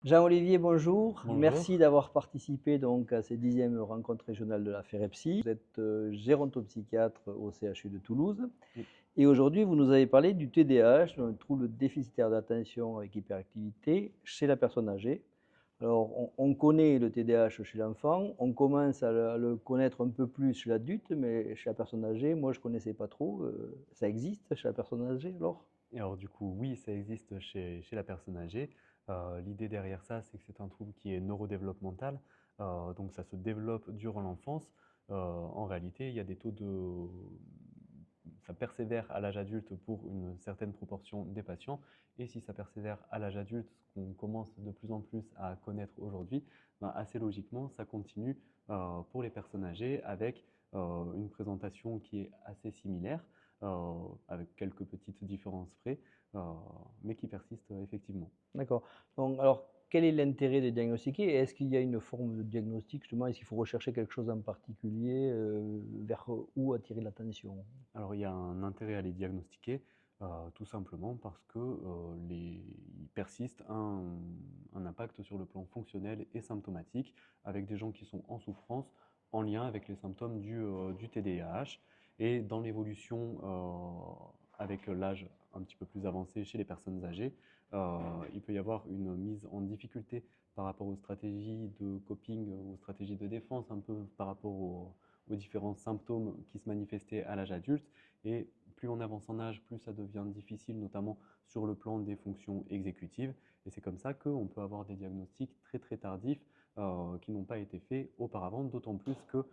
Jean-Olivier, bonjour. Merci Bonjour. d'avoir participé donc à cette 10e rencontre régionale de la FEREPSI. Vous êtes gérontopsychiatre au CHU de Toulouse Oui. et aujourd'hui vous nous avez parlé du TDAH, un trouble déficitaire d'attention avec hyperactivité chez la personne âgée. Alors on connaît le TDAH chez l'enfant, on commence à le connaître un peu plus chez l'adulte, mais chez la personne âgée, moi je ne connaissais pas trop. Ça existe chez la personne âgée alors? Et alors du coup, oui, ça existe chez la personne âgée. L'idée derrière ça, c'est que c'est un trouble qui est neurodéveloppemental, donc ça se développe durant l'enfance. En réalité, il y a des taux de... Ça persévère à l'âge adulte pour une certaine proportion des patients, et si ça persévère à l'âge adulte, ce qu'on commence de plus en plus à connaître aujourd'hui, ben, assez logiquement, ça continue pour les personnes âgées avec une présentation qui est assez similaire, avec quelques petites différences près, euh, mais qui persistent effectivement. D'accord. Donc, alors, quel est l'intérêt de diagnostiquer? Et est-ce qu'il y a une forme de diagnostic, justement? Est-ce qu'il faut rechercher quelque chose en particulier? Vers où attirer l'attention? Alors il y a un intérêt à les diagnostiquer, tout simplement parce que ils persistent un impact sur le plan fonctionnel et symptomatique avec des gens qui sont en souffrance en lien avec les symptômes du TDAH. Et dans l'évolution avec l'âge un petit peu plus avancé chez les personnes âgées, il peut y avoir une mise en difficulté par rapport aux stratégies de coping, aux stratégies de défense, un peu par rapport aux différents symptômes qui se manifestaient à l'âge adulte. Et plus on avance en âge, plus ça devient difficile, notamment sur le plan des fonctions exécutives. Et c'est comme ça qu'on peut avoir des diagnostics très très tardifs qui n'ont pas été faits auparavant, d'autant plus que,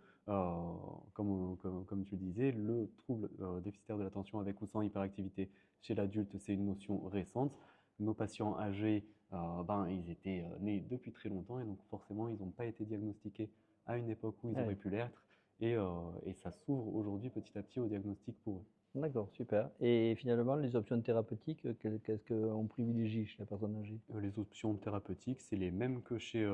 comme tu le disais, le trouble déficitaire de l'attention avec ou sans hyperactivité chez l'adulte, c'est une notion récente. Nos patients âgés, ben, ils étaient nés depuis très longtemps et donc forcément, ils n'ont pas été diagnostiqués à une époque où ils auraient Ouais, pu l'être et ça s'ouvre aujourd'hui petit à petit au diagnostic pour eux. d'accord, super. Et finalement, les options thérapeutiques, qu'est-ce qu'on privilégie chez la personne âgée? Les options thérapeutiques, c'est les mêmes que chez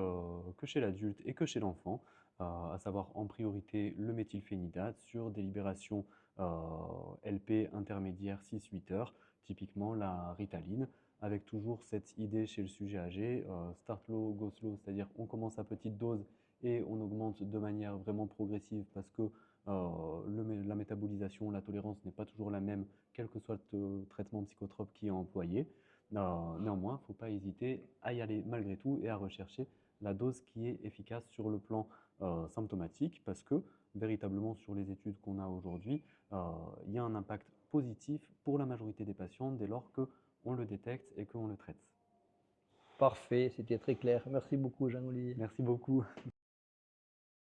l'adulte et que chez l'enfant, à savoir en priorité le méthylphénidate sur des libérations LP intermédiaires 6-8 heures, typiquement la ritaline, avec toujours cette idée chez le sujet âgé, start low, go slow, c'est-à-dire on commence à petite dose et on augmente de manière vraiment progressive parce que la métabolisation, la tolérance n'est pas toujours la même, quel que soit le traitement psychotrope qui est employé. Néanmoins, il ne faut pas hésiter à y aller malgré tout et à rechercher la dose qui est efficace sur le plan symptomatique parce que véritablement sur les études qu'on a aujourd'hui, il y a un impact positif pour la majorité des patients dès lors qu'on le détecte et qu'on le traite. Parfait, c'était très clair. Merci beaucoup, Jean-Olivier. Merci beaucoup.